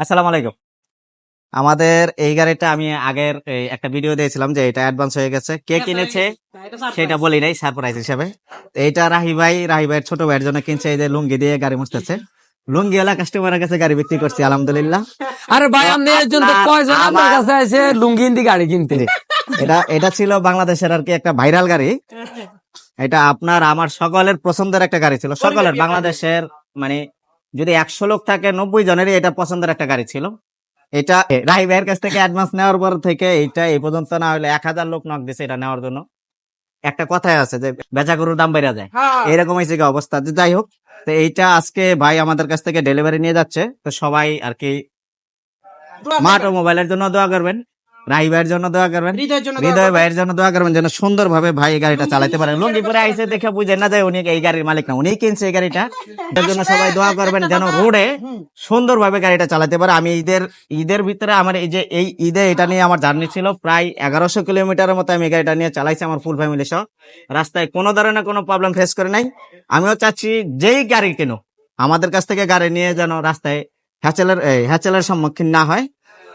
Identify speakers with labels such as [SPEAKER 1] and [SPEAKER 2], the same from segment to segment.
[SPEAKER 1] আসসালামু আলাইকুম। আমাদের এই গাড়িটা আমি আগের একটা ভিডিও দিয়েছিলাম যে এটা অ্যাডভান্স হয়ে গেছে, কে কিনেছে সেটা বলি নাই, সারপ্রাইজ হিসাবে। তো এইটা রাহি ভাইয়ের ছোট ভাইয়ের জন্য কিনছে, এই যে লুঙ্গি দিয়ে গাড়ি মুছতেছে। লুঙ্গি ওলা কাস্টমারের কাছে গাড়ি বিক্রি করছি আলহামদুলিল্লাহ।
[SPEAKER 2] আরে ভাই আপনি একজন তো কয়জন আমার কাছে আছে লুঙ্গি হিন্দি গাড়ি কিনতে।
[SPEAKER 1] এটা ছিল বাংলাদেশের আর কি একটা ভাইরাল গাড়ি। এটা আপনার আমার সকলের পছন্দের একটা গাড়ি ছিল, সকলের বাংলাদেশের, মানে যদি 100 লোক থাকে 90 জনেরই এটা পছন্দের একটা গাড়ি ছিল। এটা রাহি ভাইয়ের কাছ থেকে অ্যাডভান্স নেওয়ার পর থেকে এইটা এই পর্যন্ত না হলে 1000 লোক নক দিছে এটা নেওয়ার জন্য। একটা কথাই আছে যে বেচা গরুর দাম বেড়ে যায়, এরকম হয়েছে কি অবস্থা। যে যাই হোক, তো এইটা আজকে ভাই আমাদের কাছ থেকে ডেলিভারি নিয়ে যাচ্ছে। তো সবাই আর কি মাঠ ও মোবাইলের জন্য দোয়া করবেন, রাহি ভাইয়ের জন্য দোয়া করবেন, হৃদয় ভাইয়ের জন্য দোয়া করবেন যেন সুন্দরভাবে ভাই এই গাড়িটা চালাতে পারেন। লুঙ্গি পরে আইসে দেখে বুঝেন না যে উনি এই গাড়ির মালিক না, উনি কিনছে এই গাড়িটা। এটার জন্য সবাই দোয়া করবেন যেন রোডে সুন্দরভাবে গাড়িটা চালাতে পারে। আমি ঈদের ভিতরে আমার এই ঈদে এটা নিয়ে আমার জার্নি ছিল প্রায় 1100 কিলোমিটারের মতো। আমি গাড়িটা নিয়ে চালাইছি আমার ফুল ফ্যামিলি সহ। রাস্তায় কোনো ধরনের কোনো প্রবলেম ফেস করে নাই। আমিও চাচ্ছি যেই গাড়ি কেনো আমাদের কাছ থেকে গাড়ি নিয়ে যেন রাস্তায় হ্যাচেলের সম্মুখীন না হয়।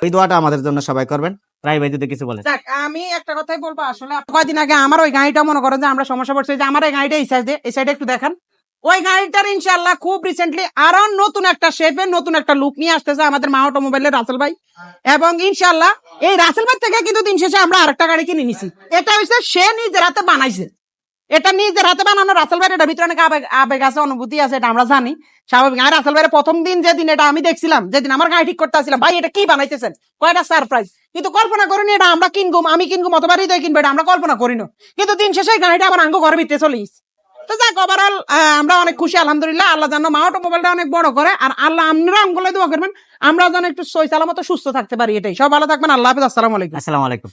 [SPEAKER 1] ওই দোয়াটা আমাদের জন্য সবাই করবেন। রাই ভাই যদি কিছু বলেন।
[SPEAKER 3] আমি একটা কথাই বলবো, আসলে কয়দিন আগে আমার ওই গাড়িটা মনে করেন যে আমরা সমস্যা পড়ছে, যে আমার এই গাড়িটা এই সাইডে একটু দেখেন। ওই গাড়িটার ইনশাআল্লাহ খুব রিসেন্টলি আরো নতুন একটা শেপে নতুন একটা লুক নিয়ে আসতেছে আমাদের মা অটোমোবাইলের রাসেল ভাই। এবং ইনশাআল্লাহ এই রাসেল ভাই থেকে কিন্তু দিন শেষে আমরা আরেকটা গাড়ি কিনে নিছি। এটা হচ্ছে সে নিজের হাতে বানাইছে, এটা নিজের হাতে বানানো রাসেল ভাইয়ের এটার ভিতরে অনেক আবেগ আছে, অনুভূতি আছে, এটা আমরা জানি স্বাভাবিক। আর রাসেল ভাইয়ের প্রথম দিন যেদিন এটা আমি দেখছিলাম, যেদিন আমার গাড়ি ঠিক করতে আসছিলাম, ভাই এটা কি বানাইতেছেন, কয়টা সারপ্রাইজ। কিন্তু কল্পনা করিনি এটা আমরা কিনবো, আমি কিনবো, অতবারই তো কিনবো, এটা আমরা কল্পনা করিনি। কিন্তু দিন শেষে গাড়িটা আমার আঙ্গ ঘরের ভিতরে চলে গেছে। তো যাক, ওভারঅল আমরা অনেক খুশি আলহামদুলিল্লাহ। আল্লাহ যেন মা অটোমোবাইলটা অনেক বড় করে, আর আল্লাহ আপনারা আমগুলো দোয়া করবেন আমরা যেন একটু সই সালামত সুস্থ থাকতে পারি। এটাই, সব ভালো থাকবেন। আল্লাহ হাফেজ। আসসালামু আলাইকুম।
[SPEAKER 1] আসসালামু আলাইকুম।